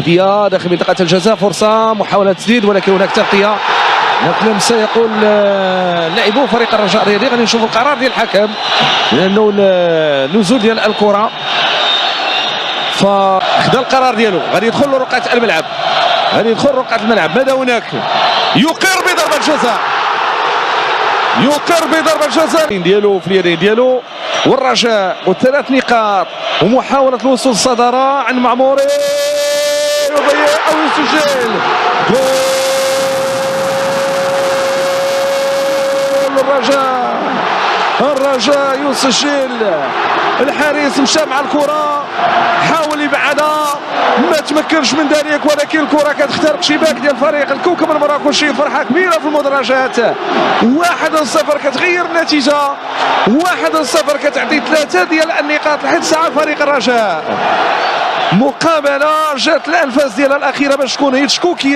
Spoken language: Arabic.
ديا داخل منطقة الجزاء، فرصة محاولة تسديد ولكن هناك تغطية. هناك لمسة يقول لاعبو فريق الرجاء الرياضي. غادي نشوف القرار ديال الحكم لأنه النزول ديال الكرة، فخدا القرار ديالو غادي يدخل رقعة الملعب، غادي يدخل رقعة الملعب. ماذا هناك؟ يقر بضربة جزاء، يقر بضربة جزاء ديالو في اليدين ديالو. والرجاء والثلاث نقاط ومحاولة الوصول للصدارة عن معموري، يضيع أو يسجل جول الرجاء. الرجاء يسجل، الحارس مشى مع الكرة، حاول يبعدها، ما تمكنش من ذلك، ولكن الكرة كتخترق شباك ديال فريق الكوكب المراكشي. فرحة كبيرة في المدرجات. 1-0 كتغير النتيجة، 1-0 كتعطي 3 ديال النقاط لحد الساعة فريق الرجاء. مقابلة جات الأنفاس ديالها الأخيرة باش تكون هي تشكوكية.